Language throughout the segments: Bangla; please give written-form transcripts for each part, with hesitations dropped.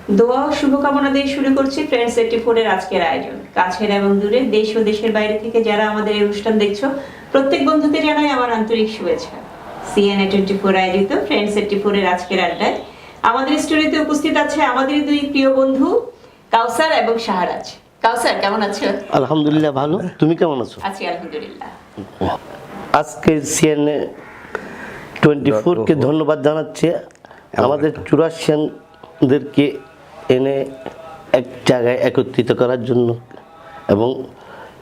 দোয়া ও শুভকামনা দিয়ে শুরু করছি ফ্রেন্ডস 84 এর আজকের আয়োজন। কাছের এবং দূরে, দেশ ও দেশের বাইরে থেকে যারা আমাদের এই অনুষ্ঠান দেখছো, প্রত্যেক বন্ধুকে জানাই আমার আন্তরিক শুভেচ্ছা। সিএনএ 24 আয়োজিত ফ্রেন্ডস 84 এর আজকের আড্ডায় আমাদের স্টুডিওতে উপস্থিত আছে আমাদের দুই প্রিয় বন্ধু কাউসার এবং শাহরাজ। কাউসার কেমন আছো? আলহামদুলিল্লাহ ভালো, তুমি কেমন আছো? আছি আলহামদুলিল্লাহ। আজকে সিএনএ 24 কে ধন্যবাদ জানাচ্ছি আমাদের চুরাশিয়ানদেরকে এনে এক জায়গায় একত্রিত করার জন্য এবং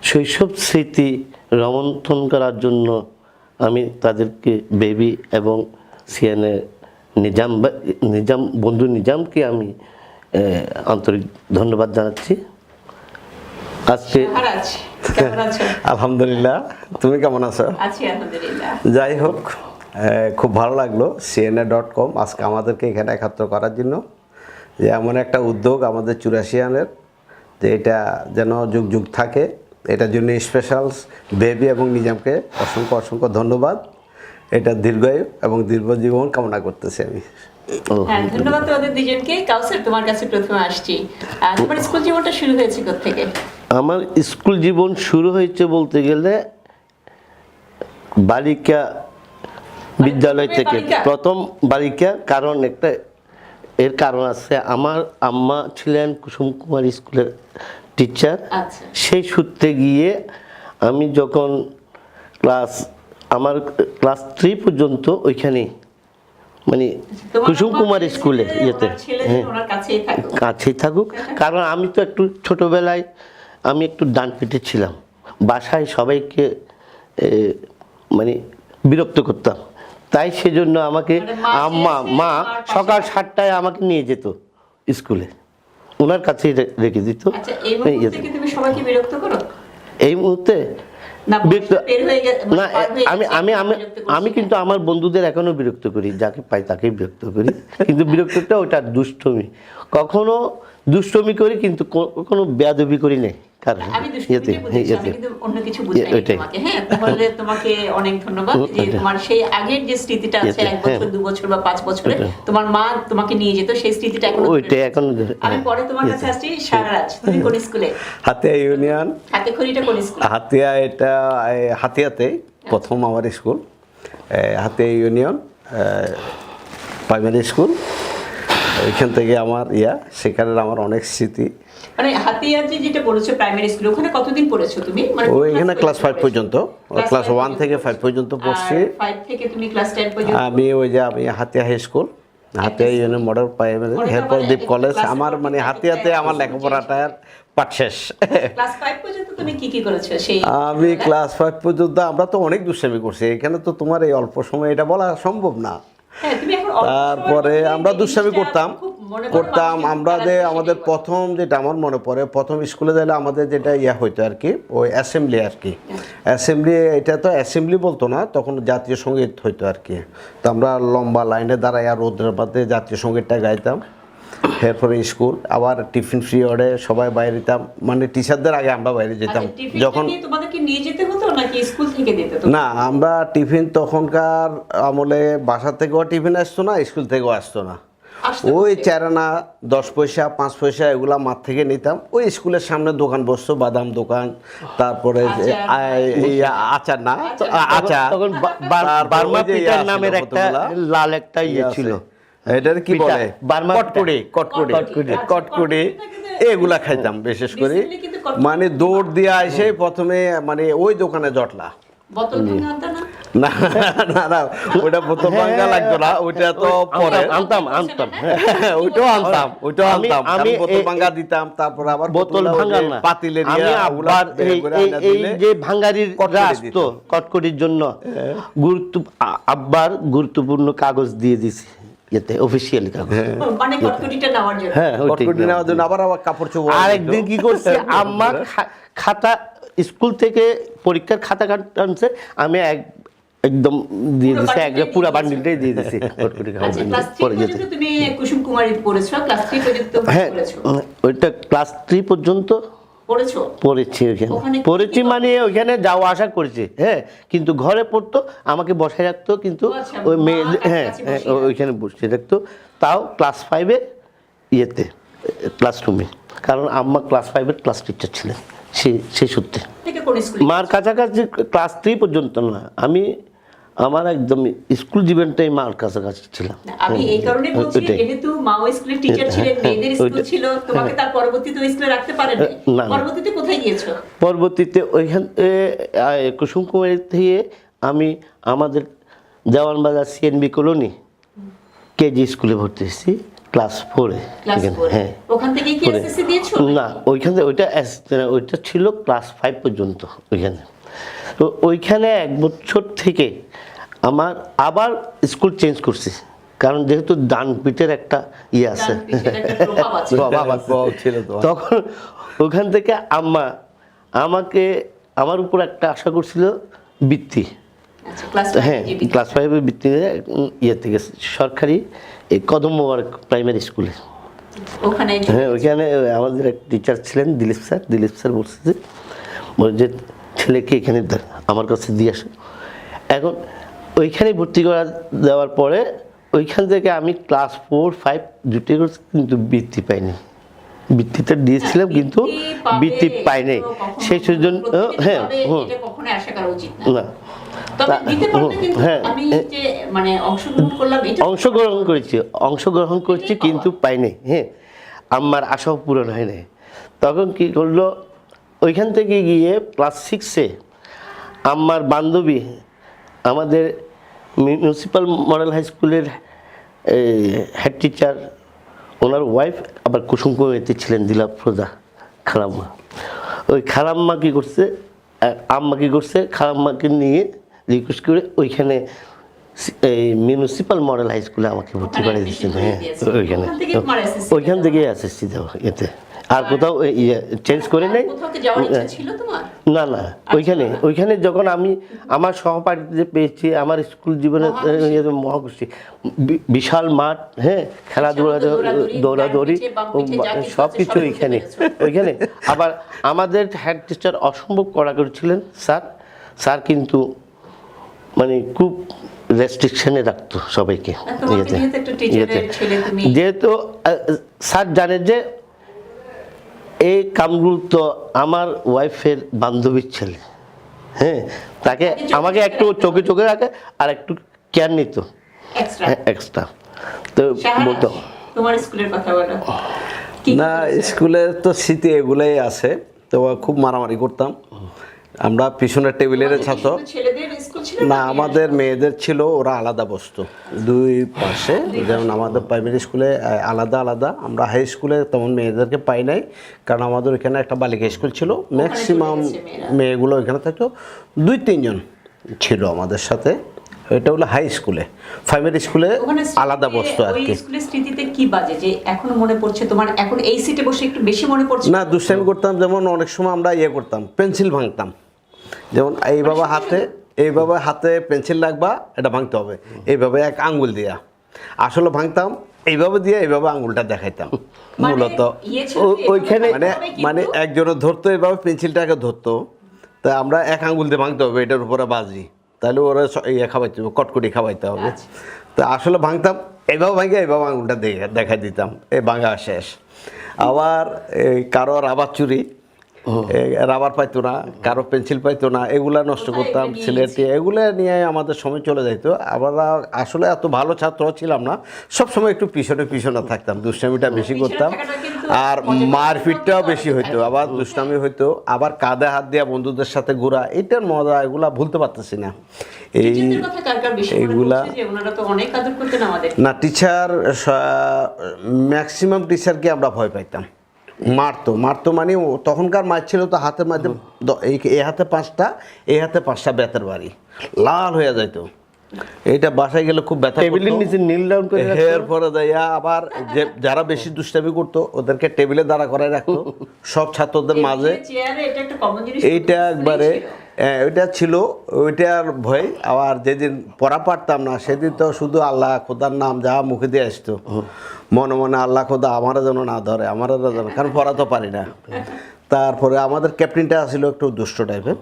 শৈশব স্মৃতি রোমন্থন করার জন্য আমি তাদেরকে বেবি এবং সিএনএ নিজাম বন্ধু নিজামকে আমি আন্তরিক ধন্যবাদ জানাচ্ছি। আজকে শাহরাজ কেমন আছো? আলহামদুলিল্লাহ, তুমি কেমন আছো? আছি আলহামদুলিল্লাহ। যাই হোক, খুব ভালো লাগলো cna.com আজকে আমাদেরকে এখানে একাত্র করার জন্য, যে এমন একটা উদ্যোগ আমাদের চুরাশিয়ানের, যে এটা যেন যুগ যুগ থাকে, এটার জন্য স্পেশাল বেবি এবং নিজামকে অসংখ্য অসংখ্য ধন্যবাদ। এটা দীর্ঘায়ু এবং দীর্ঘ জীবন কামনা করতেছি আমি। হ্যাঁ, ধন্যবাদ তোমাদের দুজনকে। কাউসার, তোমার কাছে প্রথমে আসছি। তোমার স্কুল জীবনটা শুরু হয়েছে কোত্থেকে? আমার স্কুল জীবন শুরু হয়েছে বলতে গেলে বালিকা বিদ্যালয় থেকে। প্রথম বালিকা, কারণ একটা এর কারণ আছে, আমার আম্মা ছিলেন কুসুম কুমার স্কুলের টিচার। আচ্ছা। সেই সূত্রে গিয়ে আমি যখন আমার ক্লাস 3 পর্যন্ত ওইখানেই, মানে কুসুম কুমার স্কুলে ইয়েতে, হ্যাঁ কাছেই থাকুক। কারণ আমি তো একটু ছোটোবেলায় আমি একটু ডান পিঠে ছিলাম, বাসায় সবাইকে মানে বিরক্ত করতাম, তাই সেজন্য আমাকে মা সকাল 7টায় আমাকে নিয়ে যেত স্কুলে, ওনার কাছেই রেখে দিত। এই মুহূর্তে না, আমি কিন্তু আমার বন্ধুদের এখনো বিরক্ত করি, যাকে পাই তাকেই বিরক্ত করি, কিন্তু বিরক্তটা ওটা দুষ্টমি, কখনো দুষ্টমি করি কিন্তু কখনো বেয়াদবি করি নাই। তোমাকে অনেক ধন্যবাদ যে তোমার সেই আগের যে স্মৃতিটা আছে, 1 বছর 2 বছর বা 5 বছরে তোমার মা তোমাকে নিয়ে যেত, সেই স্মৃতিটা এখন। আমি পরে তোমার কাছে আসছি। শাহরাজ, তুমি কোন স্কুলে? হাতিয়া ইউনিয়ন। হাতেখড়িটা কোন স্কুল? হাতিয়া, এটা হাতিয়াতে প্রথম আমার school, Hatiya union primary school. ওইখান থেকে আমার সেখানে আমার অনেক স্মৃতি। মানে হাতিয়ার যে পড়েছো প্রাইমারি স্কুলে, ওখানে কতদিন পড়েছো তুমি? মানে ওইখানে ক্লাস 5 পর্যন্ত, ক্লাস 1 থেকে 5 পর্যন্ত পড়ছি। 5 থেকে তুমি ক্লাস 10 পর্যন্ত? আমি আমি Hatiya high school, Hatiya union model primary, এরপর দ্বীপ কলেজ। আমার মানে হাতিয়াতে আমার লেখাপড়াটার পাঠ শেষ। ক্লাস 5 পর্যন্ত তুমি কি করেছো? সেই আমি ক্লাস 5 পর্যন্ত আমরা তো অনেক দুষ্টামি করছি এখানে, তো তোমার এই অল্প সময় এটা বলা সম্ভব না। তারপরে আমরা দুষ্টামি করতাম। আমরা যে আমাদের প্রথম, যেটা আমার মনে পড়ে, প্রথম স্কুলে গেলে আমাদের যেটা হইতো আর কি, ওই অ্যাসেম্বলি আর কি। অ্যাসেম্বলি, এটা তো অ্যাসেম্বলি বলতো না তখন, জাতীয় সঙ্গীত হইতো আর কি। তো আমরা লম্বা লাইনে দাঁড়াই আর রোদ্রের মধ্যে জাতীয় সঙ্গীতটা গাইতাম। এরপরে স্কুল, আবার টিফিন পিরিয়ডে সবাই বাইরে যেতাম, মানে টিচারদের আগে আমরা বাইরে যেতাম। যখন তোমাদেরকে নিয়ে যেতে হতো নাকি স্কুল থেকে দিত? না, আমরা টিফিন তখনকার আমলে বাসা থেকেও টিফিন আসতো না, স্কুল থেকেও আসতো না। ওই 4 আনা 10 পয়সা 5 পয়সা এগুলা মাঠ থেকে নিতাম। ওই স্কুলের সামনে দোকান বসতো, বাদাম দোকান, তারপরে আচার, না আচার, তখন বার্মা পিঠার নামের একটা লাল একটা ছিল, এটার কি বলে, কটকুড়ি এগুলা খাইতাম বিশেষ করে। মানে দৌড় দিয়ে এসে প্রথমে মানে ওই দোকানে জটলা। না না না, ওটা বোতল ভাঙা লাগতো না, ওইটা তো পরে আনতাম। ওইটাও আনতাম। আমি বোতল ভাঙা দিতাম, তারপর আবার বোতল ভাঙা না, পাতিলের এই যে ভাঙারির আসতো কটকটির জন্য, আব্বার গুরুত্বপূর্ণ কাগজ দিয়ে দিছি অফিসিয়াল কাগজ, মানে কটকটিটা নেওয়ার জন্য। হ্যাঁ, কটকটি নেওয়ার জন্য আবার কাপড় চোপড়। আরেকদিন কি করছে, আম্মা খাতা স্কুল থেকে পরীক্ষার খাতা আনছে, আমি একদম দিয়ে দিছি, একটা পুরো বান্ডিলটাই দিয়ে দিছি কটকটি খাওয়ার জন্য। পরে যেতে তুমি কুসুম কুমারী পড়েছো, ক্লাস 3 পর্যন্ত পড়েছো? ওইটা ক্লাস 3 পর্যন্ত পড়েছি, মানে ওইখানে যাওয়া আসা করেছি। হ্যাঁ, কিন্তু ঘরে পড়তো, আমাকে বসায় রাখতো, কিন্তু ওই মেয়ে, হ্যাঁ ওইখানে বসে রাখতো। তাও ক্লাস 5-এ ক্লাসরুমে, কারণ আম্মা ক্লাস 5-এর ক্লাস টিচার ছিলেন সেই সূত্রে। থেকে কোন স্কুলে? মার কাছাকাছি ক্লাস 3 পর্যন্ত না, আমি আমার একদম স্কুল জীবনটাই মার কাছাকাছি ছিলাম। আমি এই কারণে বলছি, ওইটাই। যেহেতু মাও স্কুলের টিচার ছিলেন, মেয়েদের স্কুল ছিল, তোমাকে তার পরবর্তীতে ওই স্কুলে রাখতে পারেন না। পরবর্তীতে কোথায় গিয়েছো? পরবর্তীতে ওইখান কুসুম কুমারী থেকে আমি আমাদের দেওয়ানবাজার সিএনবি কলোনি কেজি স্কুলে ভর্তি হয়েছি ক্লাস 4-এ। ক্লাস 4 হ্যাঁ, ওখান থেকে কি এসএসসি দিয়েছো? না, ওইখান থেকে ওইটা ছিল ক্লাস 5 পর্যন্ত ওইখানে। তো ওইখানে 1 বছর থেকে আমার আবার স্কুল চেঞ্জ করছি, কারণ যেহেতু ডান পিঠের একটা ইয়ে আছে, ডানপিঠের একটা প্রভাব আছে। প্রভাব ছিল তো। তখন ওখান থেকে আম্মা আমার উপর একটা আশা করছিল বৃত্তি। আচ্ছা, ক্লাস হ্যাঁ, ক্লাস 5-এর বৃত্তিতে ইয়ে থেকে সরকারি এই কদম মোবারক প্রাইমারি স্কুলে। ওখানে হ্যাঁ, ওইখানে আমাদের এক টিচার ছিলেন দিলীপ স্যার বলছে যে ছেলেকে এখানে আমার কাছে দিয়ে আসো। এখন ওইখানে ভর্তি দেওয়ার পরে ওইখান থেকে আমি ক্লাস 4-5 দুটোই করছি, কিন্তু বৃত্তি পাইনি। বৃত্তিটা দিয়েছিলাম কিন্তু বৃত্তি পাইনি, সেই জন্য হ্যাঁ এটা কখনো আশা করা উচিত না। না, তবে দিতে পারলে কিন্তু হ্যাঁ, আমি যে মানে অংশগ্রহণ করলাম, এটা অংশগ্রহণ করেছি কিন্তু পাইনি। হ্যাঁ, আমার আশাও পূরণ হয়নি। তখন কি করলো, ওইখান থেকে গিয়ে ক্লাস 6-এ আমার বান্ধবী, আমাদের মিউনিসিপ্যাল মডেল হাই স্কুলের হেড টিচার, ওনার ওয়াইফ আবার কুসুম কুমারীতে ছিলেন দিলাফরোজা খালাম্মা। ওই খালাম্মা কী করছে, আম্মা কী করছে, খালাম্মাকে নিয়ে রিকোয়েস্ট করে ওইখানে এই মিউনিসিপ্যাল মডেল হাই স্কুলে আমাকে ভর্তি করে দিচ্ছেন। হ্যাঁ, ওইখান থেকে এসএসসি দেওয়া এতে, আর কোথাও চেঞ্জ করে নেই। কোথাও কি যাওয়ার ইচ্ছা ছিল তোমার? না, ওইখানে যখন আমি আমার সহপাঠীদের পেয়েছি, আমার স্কুল জীবনে মহাখুশি। বিশাল মাঠ, হ্যাঁ, খেলাধুলা, দৌড়াদৌড়ি, সব কিছু ওইখানে। আবার আমাদের হেড টিচার অসম্ভব কড়াকড়ি ছিলেন স্যার, কিন্তু মানে খুব রেস্ট্রিকশনে রাখতো সবাইকে। যেহেতু স্যার জানে যে এই কামরুল তো আমার ওয়াইফের বান্ধবীর ছেলে, হ্যাঁ, তাকে আমাকে একটু চোখে রাখে আর একটু কেয়ার নিত এক্সট্রা। তো বলতো তোমার স্কুলের কথা বলো। না, স্কুলের তো স্মৃতি এগুলাই আছে। তো খুব মারামারি করতাম আমরা, পিছনের টেবিলের ছাত্র। না, আমাদের মেয়েদের ছিল, ওরা আলাদা বসতো 2 পাশে। যেমন আমাদের প্রাইমারি স্কুলে আলাদা, আমরা হাই স্কুলে তেমন মেয়েদেরকে পাই নাই, কারণ আমাদের এখানে একটা বালিকা স্কুল ছিল। ম্যাক্সিমাম মেয়েগুলো এখানে থাকতো, 2-3 জন ছিল আমাদের সাথে। এটা হলো হাই স্কুলে। প্রাইমারি স্কুলে আলাদা বসতো আর কি। স্কুলের স্মৃতিতে কি বাজে যে এখনো মনে পড়ছে তোমার? এখন এই সিটে বসে একটু বেশি মনে পড়ছে? না, দুষ্টামি করতাম। যেমন অনেক সময় আমরা করতাম, পেন্সিল ভাঙতাম। যেমন এইভাবে হাতে পেন্সিল লাগবা, এটা ভাঙতে হবে এইভাবে 1 আঙ্গুল দিয়া। আসলে ভাঙতাম এইভাবে দিয়ে, এইভাবে আঙ্গুলটা দেখাইতাম মূলত। ওইখানে মানে একজনের ধরতো, এইভাবে পেন্সিলটাকে ধরতো, তা আমরা 1 আঙ্গুল দিয়ে ভাঙতে হবে, এটার উপরে বাজি, তাহলে ওরা খাওয়াইতে হবে, কটকটি খাওয়াইতে হবে। তা আসলে ভাঙতাম এইভাবে, এইভাবে আঙ্গুলটা দেখাই দিতাম, এই ভাঙা শেষ। আবার কারো রাবার চুরি, রাবার পাইতো না, কারো পেন্সিল পাইতো না, এগুলা নষ্ট করতাম, সিলেটি, এগুলো নিয়ে আমাদের সময় চলে যাইতো। আমরা আসলে এত ভালো ছাত্র ছিলাম না, সব সময় একটু পিছনে থাকতাম, দুষ্টামিটা বেশি করতাম, আর মারপিটটাও বেশি হইতো, আবার দুষ্টামি হইতো, আবার কাঁধে হাত দিয়া বন্ধুদের সাথে ঘোরা, এটার মজা, এগুলা ভুলতে পারতেছি না। এইগুলা না, টিচার ম্যাক্সিমাম টিচারকে আমরা ভয় পাইতাম। মারতো মানে তখনকার মার ছিল তো হাতের মধ্যে, এই হাতে 5টা, এই হাতে 5টা বেতের বাড়ি, লাল হয়ে যাইতো। এইটা বাসায় গেলে খুব ব্যথা। টেবিলের নিচে নীল ডাউন করে এরপরে যাইয়া আবার যারা বেশি দুষ্টামি করতো ওদেরকে টেবিলে দাঁড়া করায় রাখতো সব ছাত্রদের মাঝে। এইটা একবারে ওইটা ছিল, ওইটার ভয়। আবার যেদিন পড়া পারতাম না সেদিন তো শুধু আল্লাহ খোদার নাম যা মুখে দিয়ে আসতো, মনে মনে আল্লাহ খোদা আমারও যেন না ধরে, আমারও যেন, কারণ পড়া তো পারি না। তারপরে আমাদের ক্যাপ্টেনটা ছিল একটু দুষ্ট টাইপের,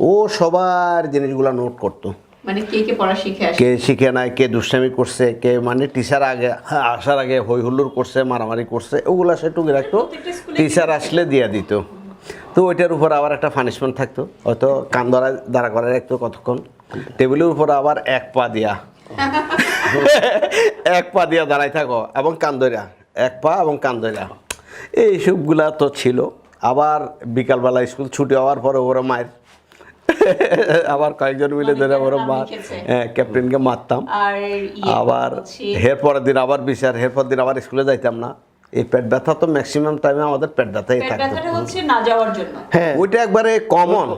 ও সবার জিনিসগুলো নোট করতো, মানে কে পড়া শিখে আসে, কে শিখে নাই, কে দুষ্টামি করছে, কে মানে টিচার আগে আসার আগে হই হুল্লোড় করছে, মারামারি করছে, ওগুলা সে টুকি রাখতো, টিচার আসলে দিয়ে দিত। তো ওইটার উপর আবার একটা পানিশমেন্ট থাকতো, হয়তো কান দাঁড়া করে রাখতো কতক্ষণ, টেবিলের উপর আবার এক পা দিয়া এক পা দিয়া দাঁড়াই থাকো এবং কান ধরিয়া, এক পা এবং কান ধরিয়া, এইসবগুলা তো ছিল। আবার বিকালবেলা স্কুল ছুটি হওয়ার পরে ওরা মায়ের আবার কয়েকজন মিলে ধরে ওরা ক্যাপ্টেনকে মারতাম। আবার এরপরের দিন আবার বিচার, এরপর দিন আবার স্কুলে যাইতাম না। এই পেট ব্যথা তো ম্যাক্সিমাম টাইমে আমাদের পেট ব্যথাই থাকতো। হ্যাঁ, ওইটা একবারে কমন।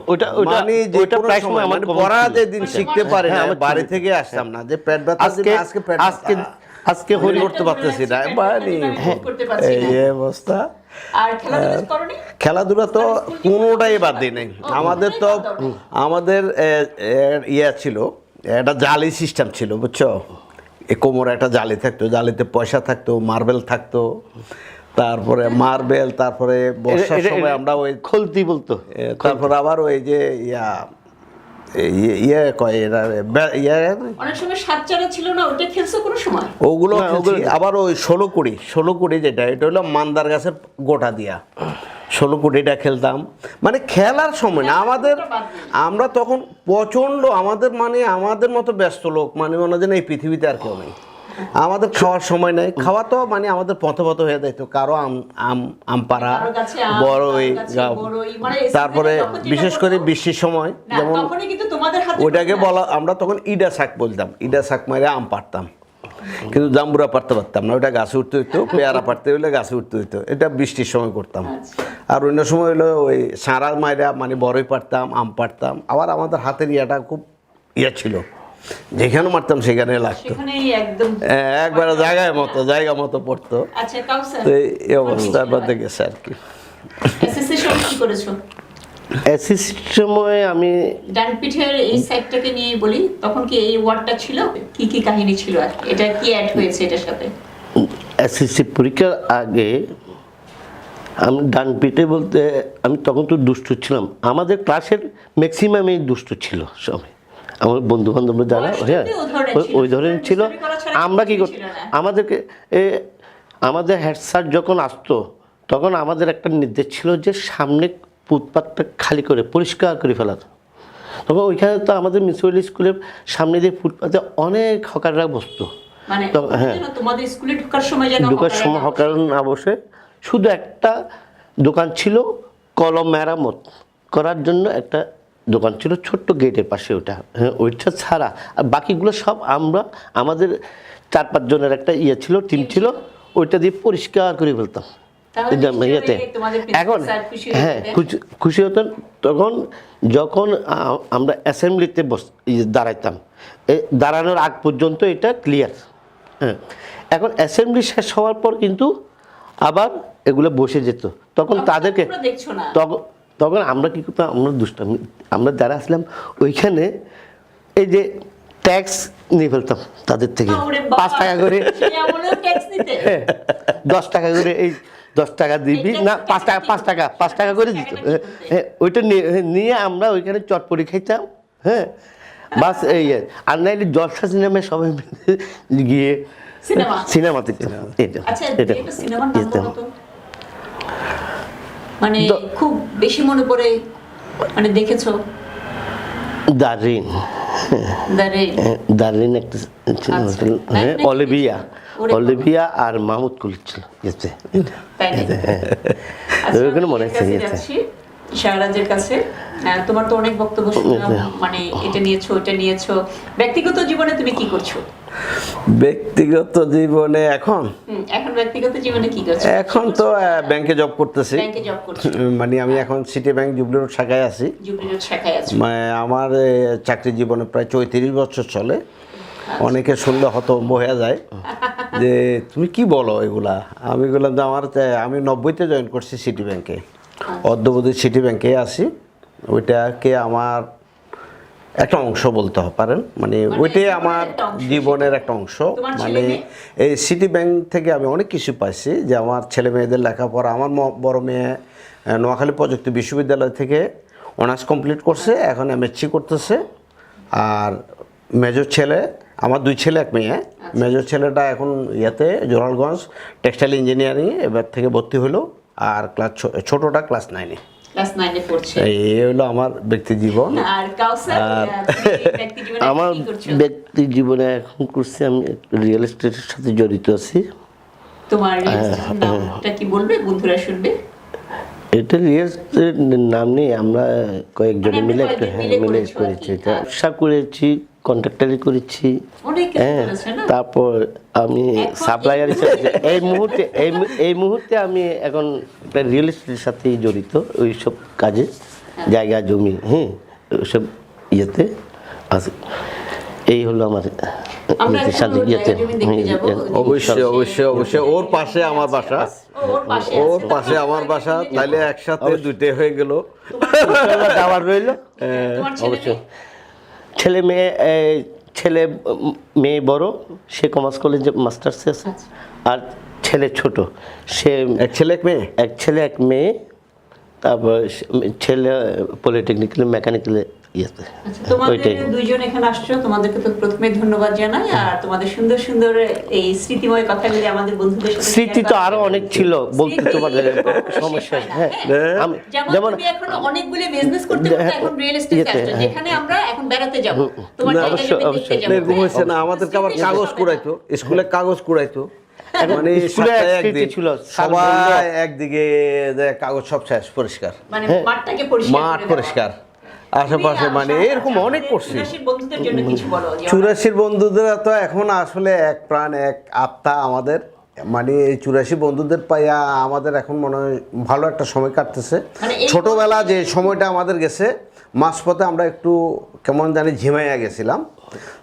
মানে যে কোনো সময় মানে পড়া যে দিন শিখতে পারি না, বাড়ি থেকে আসতাম না যে পেট ব্যথা, আজকে পেট আজকে হরি করতে পারতেছি না, মানে এই অবস্থা। আর খেলাধুলা তো কোনোটাই বাদ দিই নাই। আমাদের তো আমাদের ইয়ে ছিল, একটা জালি সিস্টেম ছিল, বুঝছো, কোমরে একটা জালি থাকতো, জালিতে পয়সা থাকতো, মার্বেল থাকতো, তারপরে মার্বেল, তারপরে বর্ষার সময় আমরা ওই খলতি বলতো, তারপরে আবার ওই যে ইয়ে কয় অনেক সময় সাতচারা ছিল না, ওটা খেলছো কোনো সময়? ওগুলো আবার ওই 16 কুড়ি যেটা, এটা হলো মান্দার গাছের গোটা দিয়া 16 কুড়িটা খেলতাম। মানে খেলার সময় না আমাদের, আমরা তখন প্রচণ্ড, আমাদের মানে আমাদের মতো ব্যস্ত লোক মানে মনে হয় এই পৃথিবীতে আর কেউ নেই। আমাদের খাওয়ার সময় নেই, খাওয়া তো মানে আমাদের পথ হয়ে যাইতো, কারো আম পাড়া, বড়ই, তারপরে বিশেষ করে বৃষ্টির সময় যেমন ওইটাকে বলা, আমরা তখন ইডা শাক বলতাম, ইডা শাক মারে আম পাড়তাম, কিন্তু জাম্বুরা পারতে পারতাম না, ওইটা গাছে উঠতে হইতো, পেয়ারা পারতে হইলে গাছে উঠতে হইতো, এটা বৃষ্টির সময় করতাম। আর অন্য সময় হলো ওই সাঁড়া মাইরা মানে বড়ই পারতাম, আম পারতাম। আবার আমাদের হাতের ইয়াটা খুব ছিল, যেখানে মারতাম সেখানে লাগতো, একবারে জায়গা মতো পড়তো। তো এই অবস্থা বাদে গেছে আর কি। এসএসসির সময় আমি ডান পিঠের এই সাইডটাকে নিয়ে বলি, তখন কি এই ওয়ার্ডটা ছিল, কি কাহিনী ছিল, এটা কি অ্যাড হয়েছে এটার সাথে? এসএসসি পরীক্ষার আগে আমি ডান পিঠে বলতে, আমি তখন তো দুষ্টু ছিলাম, আমাদের ক্লাসের ম্যাক্সিমামই দুষ্টু ছিল সবাই, আমার বন্ধু বান্ধব যারা, হ্যাঁ ওই ধরনের ছিল। আমরা কি করতাম, আমাদের হেড স্যার যখন আসতো তখন আমাদের একটা নির্দেশ ছিল যে সামনে ফুটপাথটা খালি করে পরিষ্কার করে ফেলার। তখন ওইখানে তো আমাদের মিউনিসিপ্যাল স্কুলের সামনে দিয়ে ফুটপাথে অনেক হকাররা বসতো, হ্যাঁ ঢোকার সময় হকার না বসে, শুধু একটা দোকান ছিল কলম মেরামত করার জন্য, একটা দোকান ছিল ছোট্ট গেটের পাশে, ওটা হ্যাঁ ওইটা ছাড়া আর বাকিগুলো সব আমরা, আমাদের 4-5 জনের একটা ইয়ে ছিল, টিম ছিল, ওইটা দিয়ে পরিষ্কার করে ফেলতাম। এখন হ্যাঁ খুশি হতেন। তখন যখন আমরা অ্যাসেম্বলিতে দাঁড়াইতাম, দাঁড়ানোর আগ পর্যন্ত এটা ক্লিয়ার, হ্যাঁ। এখন অ্যাসেম্বলি শেষ হওয়ার পর কিন্তু আবার এগুলো বসে যেত, তখন তাদেরকে তখন আমরা কী করতাম, আমরা দুষ্টামি, আমরা যারা আসলাম ওইখানে এই যে ট্যাক্স নিয়ে ফেলতাম তাদের থেকে 5 টাকা করে, 10 টাকা করে, এই 10 টাকা দিবি না, 5 টাকা করে দিত, হ্যাঁ ওইটা নিয়ে আমরা ওইখানে চটপটি খাইতাম, হ্যাঁ বাস এই। আর নাইলে জলসা সিনেমায় সবাই গিয়ে সিনেমাতে মানে খুব বেশি মনে পড়ে, মানে দেখেছো দার্লিন একটা অলিভিয়া আর মাহমুদ কুলি ছিল, ওইখানে মনে আছে। শাহরাজের কাছে তোমার তো অনেক বক্তব্য শুনলাম, মানে এটা নিয়েছো ওটা নিয়েছো, ব্যক্তিগত জীবনে তুমি কি করছো? ব্যক্তিগত জীবনে এখন ব্যক্তিগত জীবনে কি করছো? এখন তো ব্যাংকে জব করতেছি, মানে আমি এখন সিটি ব্যাংক জুবলি রোড শাখায় আছি। মানে আমার চাকরি জীবনে প্রায় 34 বছর চলে। অনেকে শুনলে হতভম্ব হয়ে যায় যে তুমি কি বলো এগুলা। আমি বললাম যে আমি 90-তে জয়েন করছি সিটি ব্যাংকে, অদ্যাবধি সিটি ব্যাংকে আছি। ওইটাকে আমার একটা অংশ বলতে পারেন, মানে ওইটাই আমার জীবনের একটা অংশ। মানে এই সিটি ব্যাংক থেকে আমি অনেক কিছু পাইছি, যে আমার ছেলে মেয়েদের লেখাপড়া, আমার বড় মেয়ে নোয়াখালী প্রযুক্তি বিশ্ববিদ্যালয় থেকে অনার্স কমপ্লিট করছে, এখন এমএসসি করতেছে। আর মেজর ছেলে, আমার 2 ছেলে 1 মেয়ে। মেজর ছেলেটা এখন ইয়েতে জোরালগঞ্জ টেক্সটাইল ইঞ্জিনিয়ারিং এবার থেকে ভর্তি হলো, আর ছোটটা ক্লাস 9-এ। ক্লাস 9 এ পড়ছে। এই হলো আমার ব্যক্তি জীবন। আর কাউসার ব্যক্তি জীবনে আমার কি করছো? ব্যক্তি জীবনে এখন করছি, আমি রিয়েল এস্টেটের সাথে জড়িত আছি। তোমার নামটা কি বলবে, বন্ধুরা শুনবে? এটা রিয়েল এস্টেট নাম নেই, আমরা কয়েকজনে মিলে একটা মিলে করেছো আর করেছি। কি। এটা ব্যবসা করেছি, কন্ট্রাক্টারি করেছি, অনেক কিছু করেছো না? তারপর আমি এখন সাপ্লায়ার হিসেবে এই মুহূর্তে আমি এখন একটা রিয়েল এস্টেটের সাথেই জড়িত, ওই সব কাজে, জায়গা জমি, ওইসব ইয়েতে আছে। এই হলো আমার আমরা নিজের এখন সাথে ওর ইয়েতে জায়গা জমি দেখতে যাবো। অবশ্যই অবশ্যই অবশ্যই, ওর পাশে আমার বাসা, ওর পাশে ওর আছে। পাশে আমার বাসা, তাইলে একসাথে দুইটা হয়ে গেল। ইনশাআল্লাহ যাওয়ার রইল। তোমার ছেলে অবশ্যই। ছেলে মেয়ে, ছেলে মেয়ে বড়, সে কমার্স কলেজে মাস্টার্সে আছে, আচ্ছা। আর ছেলে ছোট, সে 1 ছেলে 1 মেয়ে। 1 ছেলে 1 মেয়ে। তারপর ছেলে পলিটেকনিক্যাল মেকানিক্যালে ইয়েতে। আচ্ছা, তোমাদের ওইটাই। দুইজন এখানে আসছো, তোমাদেরকে তো প্রথমে ধন্যবাদ জানাই। আর তোমাদের সুন্দর সুন্দর এই স্মৃতিময় কথাগুলি আমাদের বন্ধুদের সাথে স্মৃতি share তো করা। আরো অনেক ছিল বলতে, স্মৃতি তোমাদের কখনো সমস্যা। শেষ হয় না, হ্যাঁ, হ্যাঁ। আমি যেমন তুমি এখন অনেকগুলো বিজনেস করতে করতে এখন রিয়েল এস্টেট ইয়েতে, আসছো, যেখানে আমরা এখন বেড়াতে যাব, তোমার না, জায়গা অবশ্যই, জমি দেখতে অবশ্যই। যাব। এরকম হয়েছে না, আমাদেরকে আবার কাগজ কুড়াইতো, স্কুলে কাগজ কুড়াইতো, মানে স্কুলে সপ্তাহে এক স্মৃতি একদিন ছিল, স্যার বললো, সবাই একদিকে যে কাগজ সব শেষ, পরিষ্কার মানে মাঠটাকে পরিষ্কার মাঠ করে দেওয়া। পরিষ্কার, আশেপাশে মানে এরকম অনেক করছি। চুরাশির বন্ধুদের জন্য কিছু বলো। যে 84 বন্ধুদের তো এখন আসলে এক প্রাণ এক আত্মা আমাদের, মানে এই 84 বন্ধুদের পাইয়া আমাদের এখন মনে হয় ভালো একটা সময় কাটতেছে। মানে এই ছোটবেলা যে সময়টা আমাদের গেছে, মাঝপথে আমরা একটু কেমন জানি ঝিমাইয়া গেছিলাম।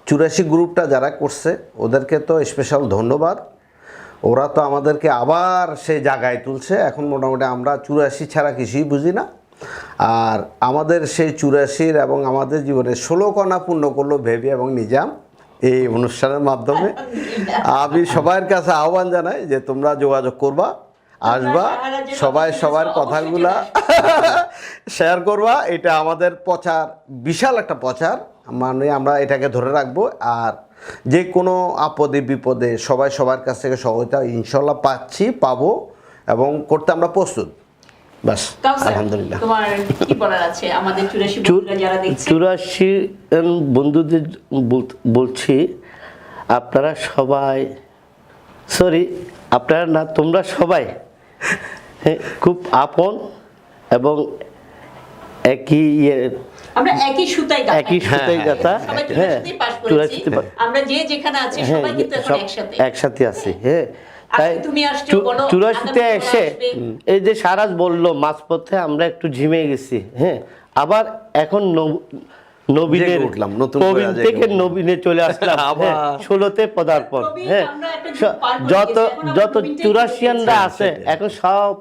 84 গ্রুপটা যারা করছে ওদেরকে তো স্পেশাল ধন্যবাদ, ওরা তো আমাদেরকে আবার সেই জায়গায় তুলছে। এখন মোটামুটি আমরা 84 ছাড়া কিছুই বুঝি না। আর আমাদের সেই 84 এবং আমাদের জীবনে 16 কণা পূর্ণ করলো ভেবি এবং নিজাম এই অনুষ্ঠানের মাধ্যমে। আমি সবার কাছে আহ্বান জানাই যে তোমরা যোগাযোগ করবা, আসবা, সবাই সবার কথাগুলা শেয়ার করবা। এটা আমাদের প্রচার, বিশাল একটা প্রচার, মানে আমরা এটাকে ধরে রাখবো। আর যে কোনো আপদে বিপদে সবাই সবার কাছ থেকে সহায়তা ইনশাল্লাহ পাবো এবং করতে আমরা প্রস্তুত। বাস, কাউসার, আলহামদুলিল্লাহ। তোমার কি বলার আছে আমাদের 84 বন্ধুরা যারা দেখছে? 84 বন্ধুদের বলছি, আপনারা সবাই, সরি আপনারা না, তোমরা সবাই খুব আপন এবং একই আমরা একই সুতায় গাঁথা। একই সুতায় গাঁথা। সবাই হ্যাঁ, 84 পাস করেছি। 84 আমরা যে যেখানে আছি সবাই কিন্তু এখন সব একসাথে। একসাথে আছি। হ্যাঁ, তাই আজকে তুমি আসছো, বলো, 84-তে আগামী এসে আসবে। এই যে সারাজ বললো মাঝপথে আমরা একটু ঝিমে গেছি, হ্যাঁ, আবার এখন নবীনের জেগে উঠলাম, নতুন করে প্রবীণ জেগে থেকে উঠলাম। নবীনে চলে আসলাম আবার। 16তে পদার্পণ। প্রবীণ, হ্যাঁ, আমরা একটা যুগ পার করে যত গেছি, এখন আমরা যত প্রবীণটাই 84আনরা করতে আছে এখন সব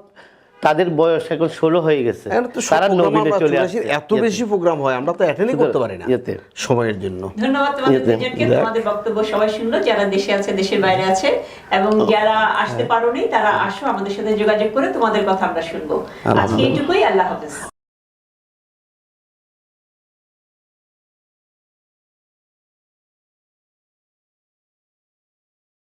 তাদের বয়স এখন 16 হয়ে গেছে, এখন তো সব তারা program নবীনে আমরা চলে 84 আসছে। এত বেশি প্রোগ্রাম হয়, আমরা তো অ্যাটেন্ডই করতে পারি না ইয়েতে। সময়ের জন্য। ধন্যবাদ তোমাদের ইয়েতে। দুজনকে, তোমাদের বক্তব্য সবাই শুনলো, যারা দেশে আছে, দেশের বাইরে আছে, এবং যারা আসতে পারোনি তারা আসো, আমাদের সাথে যোগাযোগ করে তোমাদের কথা আমরা শুনবো। আজকে এইটুকুই, আল্লাহ হাফেজ।